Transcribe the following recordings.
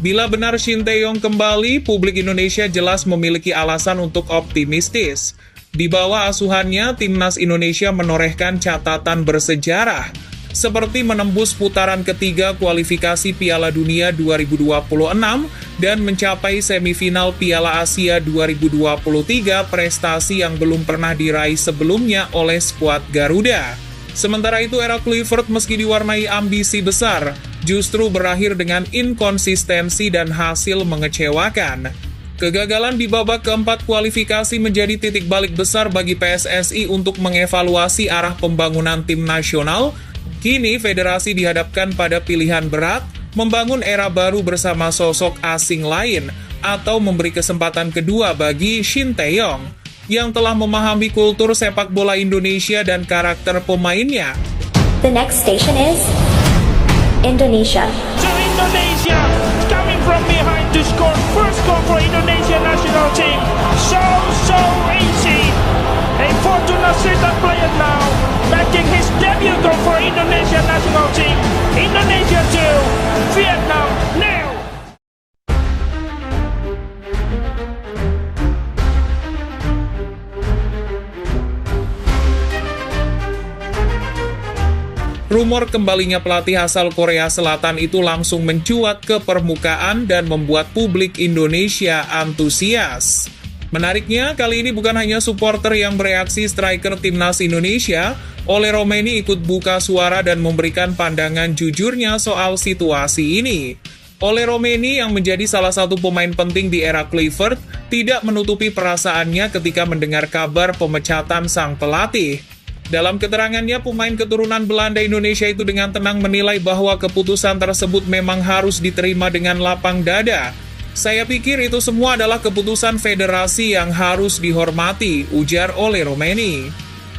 Bila benar Shin Tae-yong kembali, publik Indonesia jelas memiliki alasan untuk optimistis. Di bawah asuhannya, timnas Indonesia menorehkan catatan bersejarah, seperti menembus putaran ketiga kualifikasi Piala Dunia 2026 dan mencapai semifinal Piala Asia 2023, prestasi yang belum pernah diraih sebelumnya oleh skuad Garuda. Sementara itu, era Kluivert meski diwarnai ambisi besar, justru berakhir dengan inkonsistensi dan hasil mengecewakan. Kegagalan di babak keempat kualifikasi menjadi titik balik besar bagi PSSI untuk mengevaluasi arah pembangunan tim nasional. Kini, federasi dihadapkan pada pilihan berat, membangun era baru bersama sosok asing lain, atau memberi kesempatan kedua bagi Shin Tae-yong, yang telah memahami kultur sepak bola Indonesia dan karakter pemainnya. The next station is Indonesia. To Indonesia, coming from behind to score first goal for Indonesia national team. So easy. A Fortuna Sittard player now, making his debut goal for Indonesia national team. Indonesia 2, Vietnam 0. Rumor kembalinya pelatih asal Korea Selatan itu langsung mencuat ke permukaan dan membuat publik Indonesia antusias. Menariknya, kali ini bukan hanya supporter yang bereaksi striker timnas Indonesia, Ole Romeni ikut buka suara dan memberikan pandangan jujurnya soal situasi ini. Ole Romeni yang menjadi salah satu pemain penting di era Kluivert tidak menutupi perasaannya ketika mendengar kabar pemecatan sang pelatih. Dalam keterangannya, pemain keturunan Belanda Indonesia itu dengan tenang menilai bahwa keputusan tersebut memang harus diterima dengan lapang dada. Saya pikir itu semua adalah keputusan federasi yang harus dihormati, ujar Ole Romeni.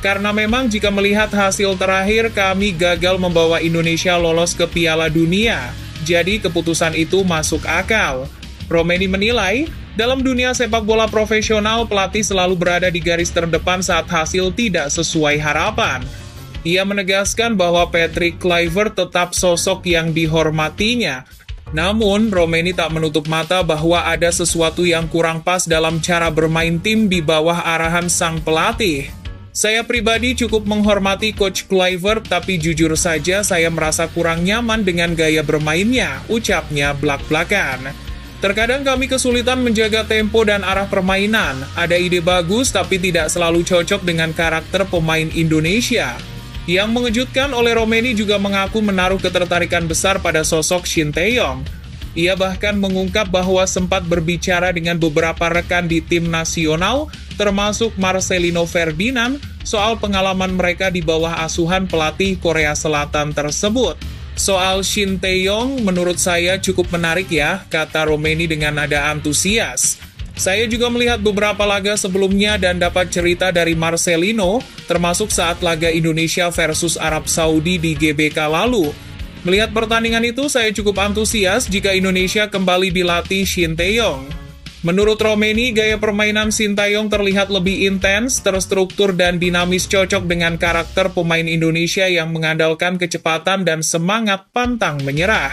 Karena memang jika melihat hasil terakhir, kami gagal membawa Indonesia lolos ke Piala Dunia. Jadi keputusan itu masuk akal. Romeni menilai, dalam dunia sepak bola profesional, pelatih selalu berada di garis terdepan saat hasil tidak sesuai harapan. Ia menegaskan bahwa Patrick Kluivert tetap sosok yang dihormatinya. Namun, Romeni tak menutup mata bahwa ada sesuatu yang kurang pas dalam cara bermain tim di bawah arahan sang pelatih. Saya pribadi cukup menghormati Coach Kluivert, tapi jujur saja saya merasa kurang nyaman dengan gaya bermainnya, ucapnya blak-blakan. Terkadang kami kesulitan menjaga tempo dan arah permainan. Ada ide bagus tapi tidak selalu cocok dengan karakter pemain Indonesia. Yang mengejutkan, Ole Romeni juga mengaku menaruh ketertarikan besar pada sosok Shin Tae-yong. Ia bahkan mengungkap bahwa sempat berbicara dengan beberapa rekan di tim nasional, termasuk Marcelino Ferdinand, soal pengalaman mereka di bawah asuhan pelatih Korea Selatan tersebut. Soal Shin Tae-yong, menurut saya cukup menarik ya, kata Romeni dengan nada antusias. Saya juga melihat beberapa laga sebelumnya dan dapat cerita dari Marcelino, termasuk saat laga Indonesia versus Arab Saudi di GBK lalu. Melihat pertandingan itu, saya cukup antusias jika Indonesia kembali dilatih Shin Tae-yong. Menurut Romeni, gaya permainan Shin Tae-yong terlihat lebih intens, terstruktur, dan dinamis, cocok dengan karakter pemain Indonesia yang mengandalkan kecepatan dan semangat pantang menyerah.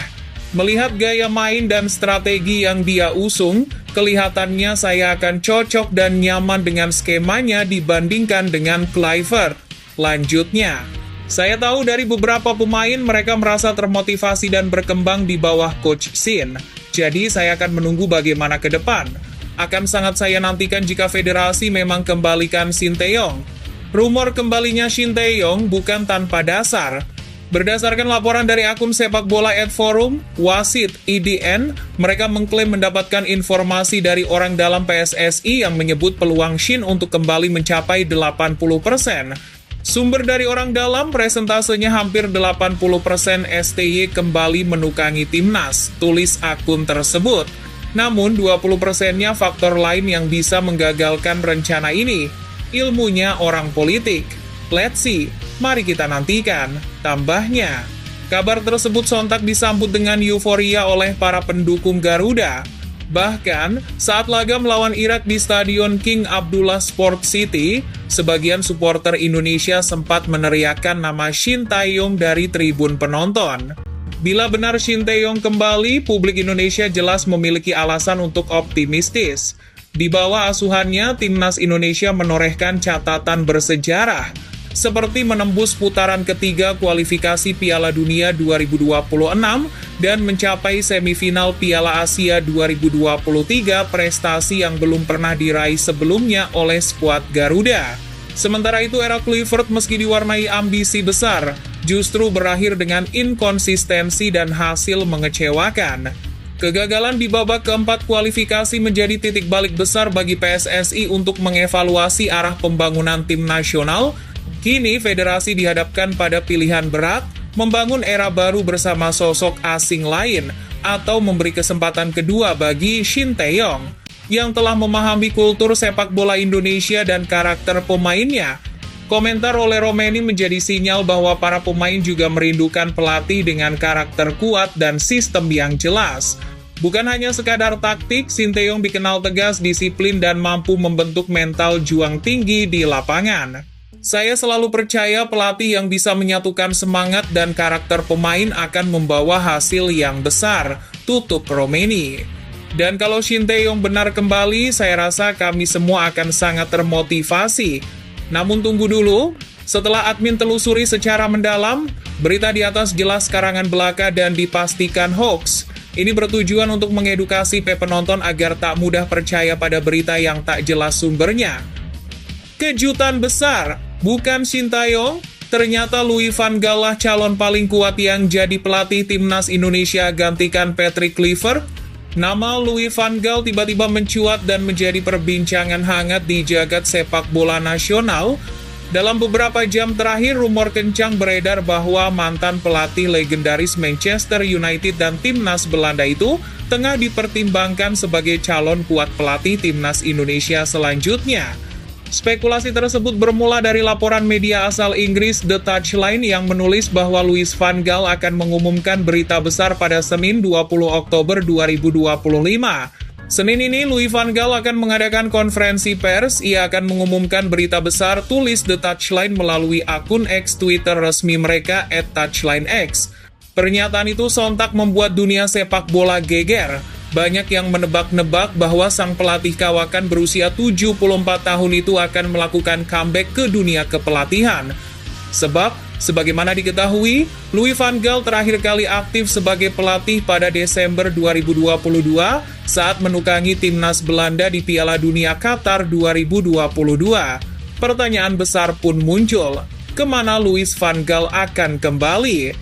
Melihat gaya main dan strategi yang dia usung, kelihatannya saya akan cocok dan nyaman dengan skemanya dibandingkan dengan Kluivert. Lanjutnya, saya tahu dari beberapa pemain mereka merasa termotivasi dan berkembang di bawah Coach Shin. Jadi saya akan menunggu bagaimana ke depan. Akan sangat saya nantikan jika federasi memang kembalikan Shin Tae-yong. Rumor kembalinya Shin Tae-yong bukan tanpa dasar. Berdasarkan laporan dari akun sepak bola @forum, Wasit IDN, mereka mengklaim mendapatkan informasi dari orang dalam PSSI yang menyebut peluang Shin untuk kembali mencapai 80%. Sumber dari orang dalam, presentasenya hampir 80% STY kembali menukangi timnas, tulis akun tersebut. Namun 20%-nya faktor lain yang bisa menggagalkan rencana ini. Ilmunya orang politik. Let's see, mari kita nantikan. Tambahnya, kabar tersebut sontak disambut dengan euforia oleh para pendukung Garuda. Bahkan, saat laga melawan Irak di Stadion King Abdullah Sport City, sebagian supporter Indonesia sempat meneriakkan nama Shin Tae-yong dari tribun penonton. Bila benar Shin Tae-yong kembali, publik Indonesia jelas memiliki alasan untuk optimistis. Di bawah asuhannya, timnas Indonesia menorehkan catatan bersejarah, seperti menembus putaran ketiga kualifikasi Piala Dunia 2026 dan mencapai semifinal Piala Asia 2023, prestasi yang belum pernah diraih sebelumnya oleh skuad Garuda. Sementara itu, era Clifford meski diwarnai ambisi besar, justru berakhir dengan inkonsistensi dan hasil mengecewakan. Kegagalan di babak keempat kualifikasi menjadi titik balik besar bagi PSSI untuk mengevaluasi arah pembangunan tim nasional. Kini, federasi dihadapkan pada pilihan berat, membangun era baru bersama sosok asing lain, atau memberi kesempatan kedua bagi Shin Tae-yong, yang telah memahami kultur sepak bola Indonesia dan karakter pemainnya. Komentar oleh Romeni menjadi sinyal bahwa para pemain juga merindukan pelatih dengan karakter kuat dan sistem yang jelas. Bukan hanya sekadar taktik, Shin Tae-yong dikenal tegas, disiplin, dan mampu membentuk mental juang tinggi di lapangan. Saya selalu percaya pelatih yang bisa menyatukan semangat dan karakter pemain akan membawa hasil yang besar, tutup Romeni. Dan kalau Shin Tae-yong benar kembali, saya rasa kami semua akan sangat termotivasi. Namun tunggu dulu, setelah admin telusuri secara mendalam, berita di atas jelas karangan belaka dan dipastikan hoax. Ini bertujuan untuk mengedukasi penonton agar tak mudah percaya pada berita yang tak jelas sumbernya. Kejutan besar, bukan Shin Tae-yong, ternyata Louis van Gaal lah calon paling kuat yang jadi pelatih timnas Indonesia gantikan Patrick Kluivert. Nama Louis van Gaal tiba-tiba mencuat dan menjadi perbincangan hangat di jagat sepak bola nasional. Dalam beberapa jam terakhir, rumor kencang beredar bahwa mantan pelatih legendaris Manchester United dan timnas Belanda itu tengah dipertimbangkan sebagai calon kuat pelatih timnas Indonesia selanjutnya. Spekulasi tersebut bermula dari laporan media asal Inggris The Touchline yang menulis bahwa Louis van Gaal akan mengumumkan berita besar pada Senin 20 Oktober 2025. Senin ini, Louis van Gaal akan mengadakan konferensi pers. Ia akan mengumumkan berita besar, tulis The Touchline melalui akun X Twitter resmi mereka @touchlinex. Pernyataan itu sontak membuat dunia sepak bola geger. Banyak yang menebak-nebak bahwa sang pelatih kawakan berusia 74 tahun itu akan melakukan comeback ke dunia kepelatihan. Sebab, sebagaimana diketahui, Louis van Gaal terakhir kali aktif sebagai pelatih pada Desember 2022 saat menukangi timnas Belanda di Piala Dunia Qatar 2022. Pertanyaan besar pun muncul, kemana Louis van Gaal akan kembali?